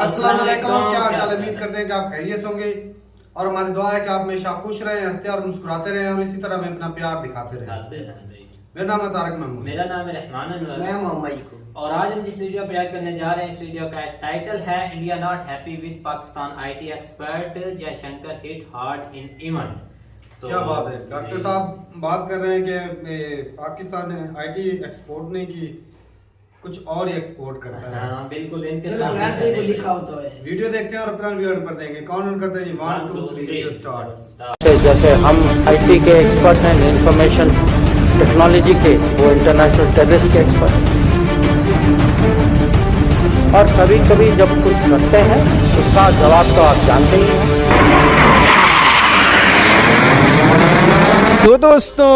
अस्सलाम वालेकुम, क्या हाल चाल। उम्मीद करते हैं कि आप खैरियत होंगे और हमारी दुआ है कि आप हमेशा खुश रहें, हंसते और मुस्कुराते रहें और इसी तरह हमें अपना प्यार दिखाते रहें। मेरा नाम है तारक महमूद। मेरा नाम है रहमान अनवर। मैं मोहम्मद को। और आज हम जिस वीडियो पर करने जा रहे हैं, इस वीडियो का टाइटल है India not happy with Pakistan IT expert Jaishankar hit hard in event. क्या बात है, डॉक्टर साहब बात कर रहे हैं कि पाकिस्तान ने आईटी एक्सपोर्ट नहीं की, कुछ और ही एक्सपोर्ट करता है। हाँ बिल्कुल, इनके बिल्कुल ऐसे ही लिखा होता है। वीडियो देखते हैं और अपना रिव्यू पर देंगे। कौन ऑन करते हैं जी? 1 2 3 स्टार्ट। जैसे हम आईटी के एक्सपर्ट हैं, इंफॉर्मेशन टेक्नोलॉजी के, वो इंटरनेशनल टेररिस्ट के एक्सपर्ट हैं। और कभी कभी जब कुछ करते हैं उसका जवाब तो आप जानते ही हैं। तो दोस्तों,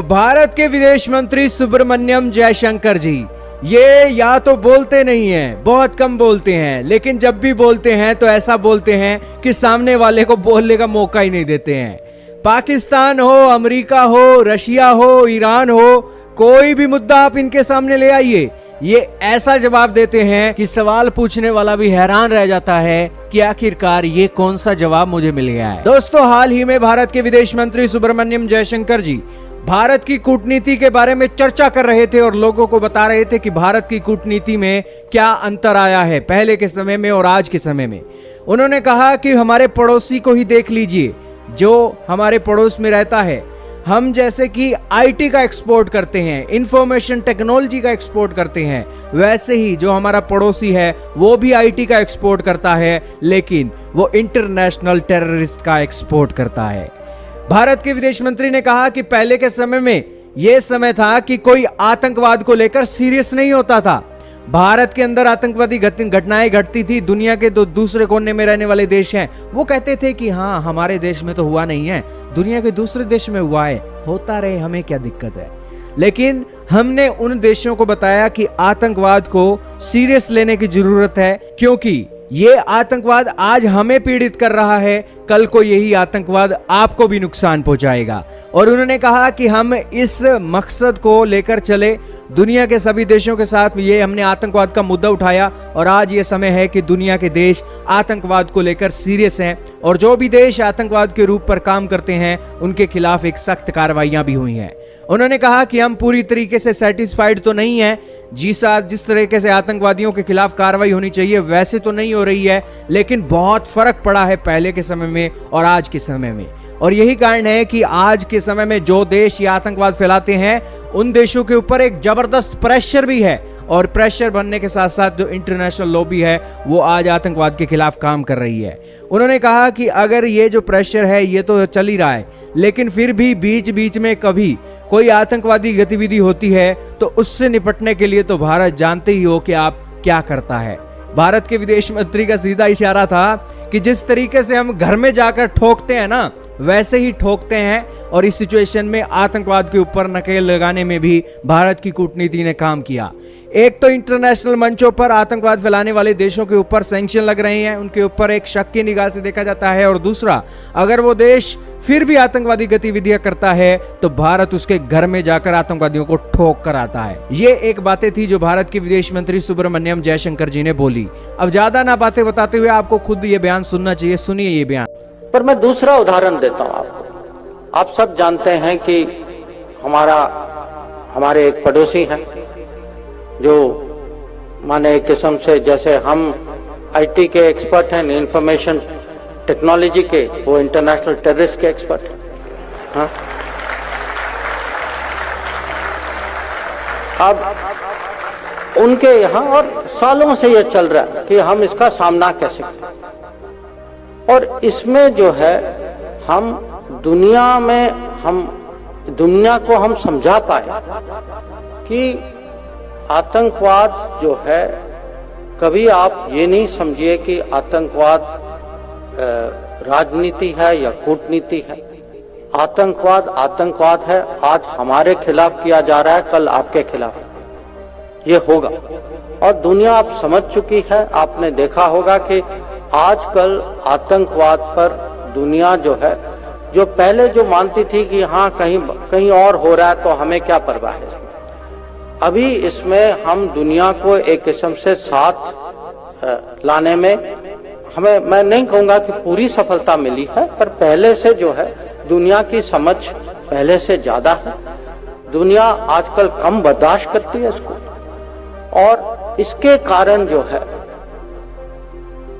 भारत के विदेश मंत्री सुब्रमण्यम जयशंकर जी ये या तो बोलते नहीं हैं, बहुत कम बोलते हैं, लेकिन जब भी बोलते हैं तो ऐसा बोलते हैं कि सामने वाले को बोलने का मौका ही नहीं देते हैं। पाकिस्तान हो, अमेरिका हो, रशिया हो, ईरान हो, कोई भी मुद्दा आप इनके सामने ले आइए, ये ऐसा जवाब देते हैं कि सवाल पूछने वाला भी हैरान रह जाता है कि आखिरकार ये कौन सा जवाब मुझे मिल गया है। दोस्तों, हाल ही में भारत के विदेश मंत्री सुब्रमण्यम जयशंकर जी भारत की कूटनीति के बारे में चर्चा कर रहे थे और लोगों को बता रहे थे कि भारत की कूटनीति में क्या अंतर आया है पहले के समय में और आज के समय में। उन्होंने कहा कि हमारे पड़ोसी को ही देख लीजिए, जो हमारे पड़ोस में रहता है, हम जैसे कि आईटी का एक्सपोर्ट करते हैं, इंफॉर्मेशन टेक्नोलॉजी का एक्सपोर्ट करते हैं, वैसे ही जो हमारा पड़ोसी है वो भी आईटी का एक्सपोर्ट करता है, लेकिन वो इंटरनेशनल टेररिस्ट का एक्सपोर्ट करता है। भारत के विदेश मंत्री ने कहा कि पहले के समय में यह समय था कि कोई आतंकवाद को लेकर सीरियस नहीं होता था। भारत के अंदर आतंकवादी घटनाएं घटती थी, दुनिया के दूसरे कोने में रहने वाले देश हैं वो कहते थे कि हाँ हमारे देश में तो हुआ नहीं है, दुनिया के दूसरे देश में हुआ है, होता रहे, हमें क्या दिक्कत है। लेकिन हमने उन देशों को बताया कि आतंकवाद को सीरियस लेने की जरूरत है, क्योंकि ये आतंकवाद आज हमें पीड़ित कर रहा है, कल को यही आतंकवाद आपको भी नुकसान पहुंचाएगा। और उन्होंने कहा कि हम इस मकसद को लेकर चले, दुनिया के सभी देशों के साथ ये हमने आतंकवाद का मुद्दा उठाया और आज ये समय है कि दुनिया के देश आतंकवाद को लेकर सीरियस हैं और जो भी देश आतंकवाद के रूप पर काम करते हैं उनके खिलाफ एक सख्त कार्रवाइयां भी हुई हैं। उन्होंने कहा कि हम पूरी तरीके से सेटिस्फाइड तो नहीं है, जिस तरीके से आतंकवादियों के खिलाफ कार्रवाई होनी चाहिए वैसे तो नहीं हो रही है, लेकिन बहुत फर्क पड़ा है पहले के समय में और आज के समय में। और यही कारण है कि आज के समय में जो देश ये आतंकवाद फैलाते हैं उन देशों के ऊपर एक जबरदस्त प्रेशर भी है, और प्रेशर बनने के साथ साथ जो इंटरनेशनल लॉबी है वो आज आतंकवाद के खिलाफ काम कर रही है। उन्होंने कहा कि अगर ये जो प्रेशर है ये तो चल ही रहा है, लेकिन फिर भी बीच बीच में कभी कोई आतंकवादी गतिविधि होती है तो उससे निपटने के लिए तो भारत जानते ही हो कि आप क्या करता है। भारत के विदेश मंत्री का सीधा इशारा था कि जिस तरीके से हम घर में जाकर ठोकते हैं ना, वैसे ही ठोकते हैं, और इस सिचुएशन में आतंकवाद के ऊपर नकेल लगाने में भी भारत की कूटनीति ने काम किया। एक तो इंटरनेशनल मंचों पर आतंकवाद फैलाने वाले देशों के ऊपर सैंक्शन लग रहे हैं, उनके ऊपर एक शक की निगाह से देखा जाता है, और दूसरा अगर वो देश फिर भी आतंकवादी गतिविधियां करता है तो भारत उसके घर में जाकर आतंकवादियों को ठोक कर आता है। ये एक बातें थी जो भारत के विदेश मंत्री सुब्रमण्यम जयशंकर जी ने बोली। अब ज्यादा ना बातें बताते हुए आपको खुद ये बयान सुनना चाहिए, सुनिए ये बयान। पर मैं दूसरा उदाहरण देता हूं आपको। आप सब जानते हैं कि हमारे एक पड़ोसी हैं जो माने एक किस्म से, जैसे हम आईटी के एक्सपर्ट हैं, इंफॉर्मेशन टेक्नोलॉजी के, वो इंटरनेशनल टेररिस्ट के एक्सपर्ट हैं। हाँ? अब उनके यहाँ और सालों से ये चल रहा है कि हम इसका सामना कैसे करें, और इसमें जो है हम दुनिया को हम समझा पाए कि आतंकवाद जो है, कभी आप ये नहीं समझिए कि आतंकवाद राजनीति है या कूटनीति है। आतंकवाद है, आज हमारे खिलाफ किया जा रहा है, कल आपके खिलाफ ये होगा। और दुनिया अब समझ चुकी है, आपने देखा होगा कि आजकल आतंकवाद पर दुनिया जो है, जो पहले जो मानती थी कि हाँ कहीं और हो रहा है तो हमें क्या परवाह है, अभी इसमें हम दुनिया को एक किस्म से साथ लाने में हमें, मैं नहीं कहूंगा कि पूरी सफलता मिली है, पर पहले से जो है दुनिया की समझ पहले से ज्यादा है। दुनिया आजकल कम बर्दाश्त करती है इसको, और इसके कारण जो है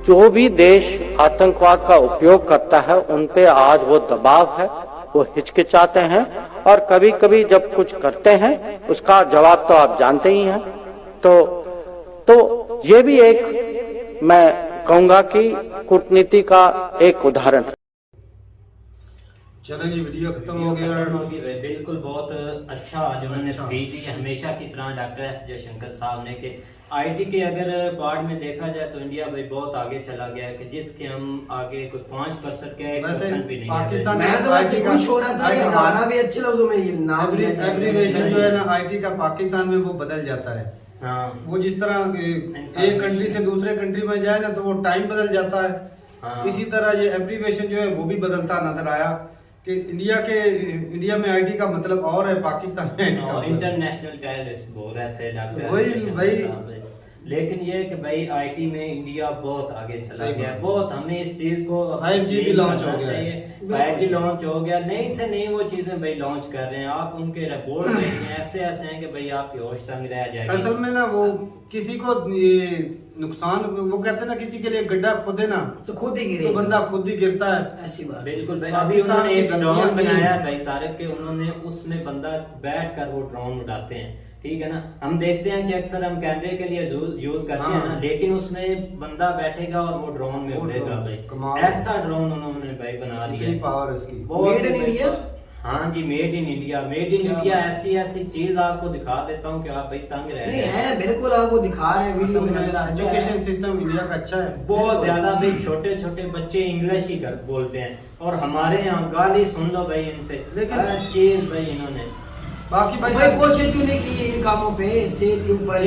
जो भी देश आतंकवाद का उपयोग करता है उन पे आज वो दबाव है, वो हिचकिचाते हैं, और कभी कभी जब कुछ करते हैं उसका जवाब तो आप जानते ही हैं। तो ये भी एक मैं कहूंगा कि कूटनीति का एक उदाहरण है। चलें जी, वीडियो खत्म हो गया। खत्म होगी भाई, बिल्कुल बहुत अच्छा आज उन्होंने स्पीच दी हमेशा की तरह डॉक्टर एस जयशंकर साहब ने कि आईटी के अगर पार्ट में देखा जाए तो इंडिया भाई बहुत आगे चला गया है, कि जिसके हम आगे कोई 5% के 1% भी नहीं पाकिस्तान है। मैं तो वैसे खुश हो रहा था कि हमारा भी अच्छे लफ्जों में ये नाम लिया जाएगा। एब्रीविएशन जो है ना आईटी का पाकिस्तान में वो बदल जाता है। हाँ, वो जिस तरह एक कंट्री से दूसरे कंट्री में जाए ना तो वो टाइम बदल जाता है। हाँ। इसी तरह ये एब्रीविएशन जो है वो भी बदलता नजर आया कि इंडिया में आईटी का मतलब और है, पाकिस्तान में आईटी का इंटरनेशनल टेररिस्ट बोल रहे थे डॉक्टर वही जयशंकर भाई। साहब। लेकिन ये कि भाई आईटी में इंडिया बहुत आगे चला गया, बहुत हमें इस चीज को 5G भी लॉन्च हो गया है। 5G लॉन्च हो गया, नई से नई वो चीजें भाई लॉन्च कर रहे हैं। आप उनके रिपोर्ट देखें ऐसे ऐसे हैं कि भाई आपकी होश तंग रह जाएगी। असल में ना वो किसी को ये नुकसान, वो कहते हैं ना किसी के लिए गड्ढा खोदे ना तो खुद ही गिरे तो बंदा खुद ही गिरता है। ऐसी बात। बिल्कुल भाई, पाकिस्तान अभी उन्होंने की एक गलतियां ड्रोन थी। बनाया है भाई तारक के, उन्होंने उसमें बंदा बैठ कर वो ड्रोन उड़ाते हैं, ठीक है ना। हम देखते हैं कि अक्सर हम कैमरे के लिए यूज करते हैं ना, हाँ। लेकिन उसमें बंदा बैठेगा और वो ड्रोन में वो उड़ेगा ड्रोन, भाई। कमाल। ऐसा ड्रोन उन्होंने भाई बना इतनी दिया, पावर उसकी। बहुत Made in भाई, India? हाँ जी, made in India. Made in क्या इंडिया बात। ऐसी ऐसी चीज आपको दिखा देता हूँ कि आप भाई तंग रह नहीं जाएंगे। है, बिल्कुल आप वो दिखा रहे हैं वीडियो में नजर आता है। एजुकेशन सिस्टम इंडिया का अच्छा है। बहुत ज्यादा भाई, छोटे छोटे बच्चे इंग्लिश ही कर बोलते हैं, और हमारे यहाँ गाली सुन लो भाई इनसे, लेकिन- हर चीज भाई इन्होंने। बाकी भाई भाई कोशिश क्यों नहीं की इन कामों पे, सेहत के ऊपर,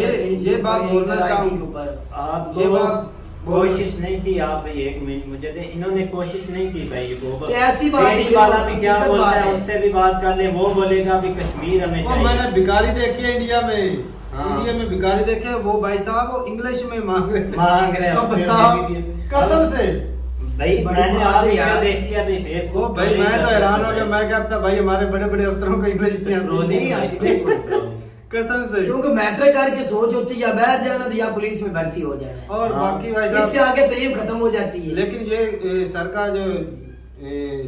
ये बात बोलना IT चाहूँ। के ऊपर। आपको ये बात कोशिश नहीं की आप भाई, एक मिनट मुझे दे, इन्होंने कोशिश नहीं की भाई। वो तो ऐसी बात रेडी है, वाला भी क्या हकीकत बोलता बात है, है। उससे भी बात कर ले, वो बोलेगा भी कश्मीर हमें वो चाहिए। मैंने भिखारी देखे हैं इंडिया में। हाँ। इंडिया में भिखारी देखे हैं, वो भाई साहब वो इंग्लिश में मांग रहे थे। मांग रहे तो हो, फिर बताओ भी- कसम से भाई बड़ी मैंने बात आप है वीडियो यार। देखी है अभी वो फेसबुक भाई मैं तो हैरान हो गया। मैं कहता भाई हमारे बड़े बड़े अफसरों को इंग्लिश नहीं आती। नहीं आती, बिल्कुल। कसम से। क्योंकि मैट्रिक करके सोच होती है या बाहर जाना तो या पुलिस में भर्ती हो जाना है। और हाँ। बाकी भाई इससे साहब आगे तालीम खत्म हो जाती है। लेकिन ये सर का जो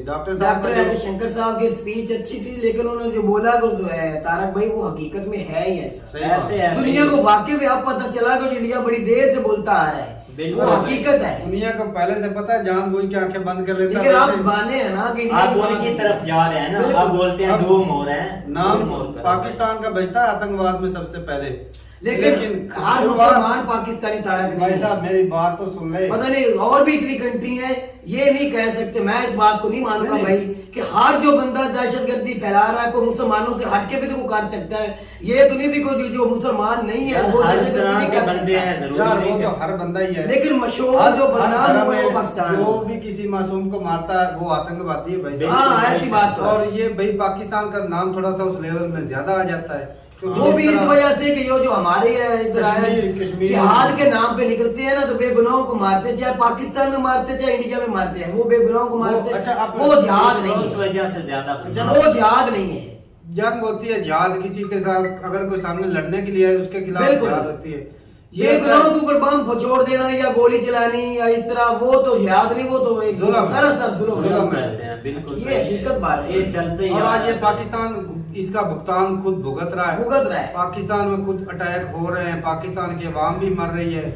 डॉक्टर साहब डॉक्टर का जो- एस शंकर साहब की स्पीच अच्छी थी, लेकिन उन्होंने जो बोला कि तारक भाई वो हकीकत में है ही ऐसा। सही बात। ऐसे है दुनिया भाई। को वाकई में अब पता चला कि इंडिया बड़ी देर से बोलता आ रहा है, बिल्कुल वो भाई। हकीकत है। दुनिया को पहले से पता है, जानबूझ के आंखें बंद कर लेता लेकिन आप वैसे- बाने हैं ना कि इंडिया आप की उनकी बात- तरफ जा रहे हैं ना, बिल्कुल। आप बोलते हैं अब डूम हो रहे हैं, नाम डूम हो रहे हैं। पाकिस्तान का बजता है आतंकवाद में सबसे पहले। लेकिन हर शुरुआत- मुसलमान पाकिस्तानी तारक भाई नहीं साहब है। मेरी बात तो सुन ले। पता नहीं और भी इतनी कंट्री है, ये नहीं कह सकते। मैं इस बात को नहीं मानूंगा नहीं, भाई कि हर जो बंदा दहशतगर्दी फैला रहा है को मुसलमानों से हटके भी तो वो कर सकता है। ये तो नहीं भी कोई जो मुसलमान नहीं है वो हर दहशतगर्दी तरह नहीं के कर बंदे हैं, सकता। जरूरी यार नहीं वो कि- तो हर बंदा ही है। लेकिन मशहूर हर- जो हर बदनाम धर्म हुए वो में पाकिस्तान जो है। भी किसी मासूम को मारता है वो आतंकवादी है भाई बिल्कुल। साहब। हाँ ऐसी बात तो है। और ये भाई पाकिस्तान का नाम थोड़ा सा उस लेवल में ज्यादा आ जाता है, क्योंकि वो भी इस तरह- वजह से कि ये जो हमारे इधर आए कश्मीर- जिहाद के नाम पे निकलते हैं ना तो बेगुनाहों को मारते, चाहे पाकिस्तान में मारते चाहे इंडिया में मारते हैं, वो बेगुनाहों को मारते अच्छा, हैं। आप- वो जिहाद नहीं उस है, वजह से ज्यादा वो जिहाद नहीं है। जंग होती है, जिहाद किसी के साथ अगर कोई सामने लड़ने के लिए है उसके खिलाफ बिल्कुल। जिहाद होती है। ये बेगुनाहों के ऊपर बम छोड़ देना या गोली चलानी या इस तरह, वो तो जिहाद नहीं, वो तो एक जुल्म है। सरासर जुल्म है। जुल्म करते हैं, बिल्कुल ये हकीकत बात है। ये चलते ही और आ आज रहा ये है। पाकिस्तान इसका भुगतान खुद भुगत रहा है। भुगत रहा है। पाकिस्तान में खुद अटैक हो रहे हैं, पाकिस्तान की अवाम भी मर रही है।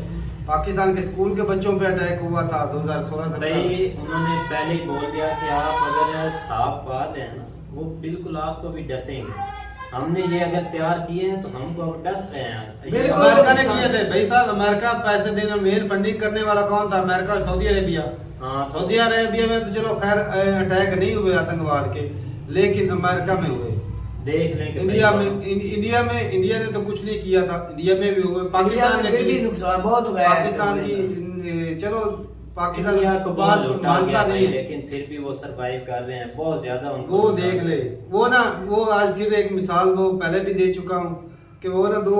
पाकिस्तान के स्कूल के बच्चों पे अटैक हुआ था 2016-17 भाई उन्होंने पहले ही बोल दिया कि आप अगर साफ बात है ना, वो बिल्कुल आपको भी डसेंगे। हमने ये अगर तैयार किए हैं तो हमको अब डस रहे हैं। बिल्कुल। अमेरिका ने किए थे भाई साहब। अमेरिका पैसे देने मेन फंडिंग करने वाला कौन था? अमेरिका और सऊदी अरेबिया। हाँ, सऊदी अरेबिया में तो चलो खैर अटैक नहीं हुए आतंकवाद के, लेकिन अमेरिका में हुए। देख लें कि इंडिया भाई में इंडिया ने तो कुछ नहीं किया था, इंडिया में भी हुए। इंडिया पाकिस्तान में ने फिर भी की। नुकसान बहुत हुआ है। पाकिस्तान की चलो पाकिस्तान इंडिया को बात बहुत लूटा मानता गया नहीं भाई, है। लेकिन फिर भी वो सरवाइव कर रहे हैं बहुत ज्यादा। उनको वो देख ले, वो ना वो आज फिर एक मिसाल वो पहले भी दे चुका हूँ कि वो ना दो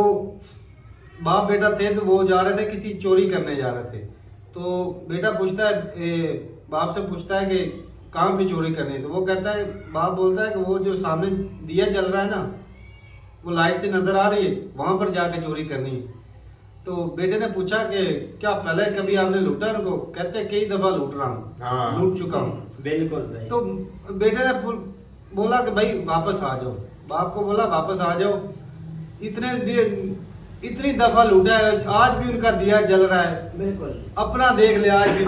बाप बेटा थे तो वो जा रहे थे किसी चोरी करने जा रहे थे। तो बेटा पूछता है बाप से पूछता है कि कहाँ पे चोरी करनी है। तो वो कहता है, बाप बोलता है कि वो जो सामने दिया जल रहा है ना, वो लाइट से नजर आ रही है, वहां पर जाके चोरी करनी है। तो बेटे ने पूछा कि क्या पहले कभी आपने लूटा उनको? कहते कई दफा लूट रहा हूँ, हाँ, लूट चुका हूँ। बिल्कुल भाई। तो बेटे ने बोला कि भाई वापस आ जाओ। बाप को बोला वापस आ जाओ, इतनी दफा लूटा है, आज भी उनका दिया जल रहा है, बिल्कुल अपना देख ले आज भी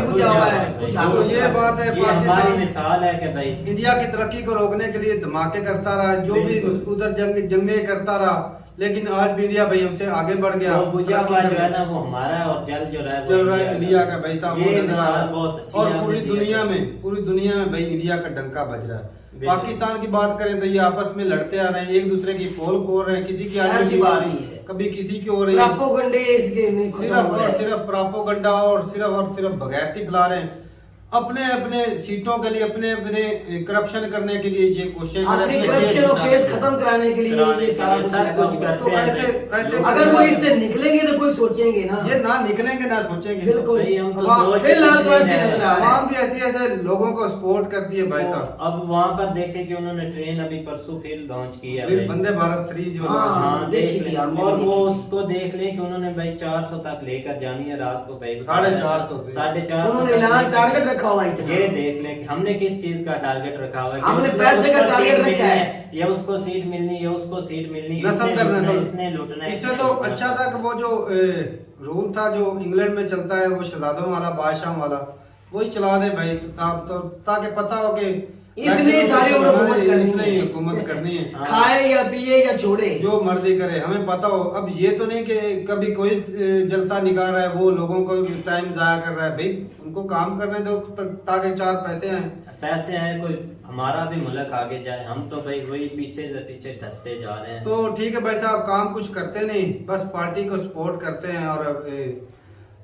बुझा हुआ है। कुछ तो हासिल ये बात है, ये हमारी पाकिस्तान मिसाल है कि भाई इंडिया की तरक्की को रोकने के लिए धमाके करता रहा, जो भी बिल्कुल। उधर जंगे करता रहा, लेकिन आज भी इंडिया भाई हमसे आगे बढ़ गया। वो बुझा हुआ जो है ना वो हमारा है, और जल जो रहा है वो चल रहा है इंडिया का भाई साहब, ये वो नजर आ रहा मिसाल है। बहुत अच्छी और आपने पूरी दी है। दुनिया में भाई इंडिया का डंका बज रहा है। बिल्कुल। पाकिस्तान की बात करें तो ये आपस में लड़ते आ रहे हैं, एक दूसरे की पोल खोल रहे हैं, किसी की ऐसी आगे बात नहीं है। कभी किसी की हो रही है, प्रोपेगेंडे इसके नहीं खत्म सिर्फ हो रहे और हैं। सिर्फ प्रोपेगेंडा और सिर्फ बगैरती फैला रहे हैं, अपने अपने सीटों के लिए, अपने अपने करप्शन करने के लिए ये कोशिश कर अपनी रहे करप्शन और हैं। केस खत्म कराने के लिए ये सारा कुछ सब लगा कुछ हुआ है। तो ऐसे अगर वो इससे निकलेंगे तो कोई सोचेंगे ना। ये ना निकलेंगे ना सोचेंगे। बिल्कुल। भाई हम तो अब सोच फिलहाल तो भी ऐसे नहीं नजर रहे। आ रहा है। आवाम भी ऐसे लोगों को सपोर्ट करती है भाई साहब। अब वहाँ पर देखे कि उन्होंने ट्रेन अभी परसों फिर लॉन्च की है फिर भाई। वंदे भारत 3 जो हाँ, हाँ देखी देख थी लें। हमने और भी वो देखी थी। उसको देख लें कि उन्होंने भाई 400 तक लेकर जानी है रात को भाई। 450 450 उन्होंने ऐलान टारगेट रखा हुआ है इतना। ये देख लें कि हमने किस चीज का टारगेट रखा हुआ है कि हमने उसको पैसे का उसको टारगेट सीट रखा मिलनी है। या उसको सीट मिलनी या उसको सीट मिलनी, नस्ल इसने दर लूटना, नस्ल। इसने लूटना है, इससे इसने तो लूटना। अच्छा था कि वो जो रूल था जो इंग्लैंड में चलता है, वो शहजादों वाला, बादशाह वाला, वही चला दे भाई साहब, तो ताकि पता हो कि इसने सारी उम्र हुकूमत करनी है। इसने हुकूमत करनी है, खाए या पिए या छोड़े। जो मर्जी करे, हमें पता हो। अब ये तो नहीं कि कभी कोई जलसा निकाल रहा है, वो लोगों को टाइम जाया कर रहा है। भाई उनको काम करने दो ताकि 4 पैसे आए। पैसे हैं, कोई हमारा भी मुल्क आगे जाए। हम तो भाई वही पीछे से पीछे धसते जा रहे हैं। तो ठीक है भाई साहब, काम कुछ करते नहीं, बस पार्टी को सपोर्ट करते हैं। और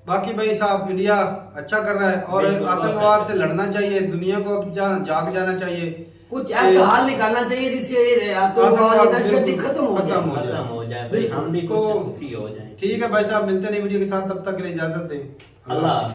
बाकी भाई साहब इंडिया अच्छा कर रहा है, और बिल्कुल, बहुत आतंकवाद अच्छा। से लड़ना चाहिए, दुनिया को अब जाग जाना चाहिए। कुछ ऐसा हाल निकालना चाहिए जिससे आतंकवाद दहशतगर्दी खत्म हो जाए। खत्म हो जाए भाई, हम भी कुछ तो सुखी हो जाए। ठीक है भाई साहब, मिलते नहीं वीडियो के साथ, तब तक के लिए इजाजत दें। अल्लाह।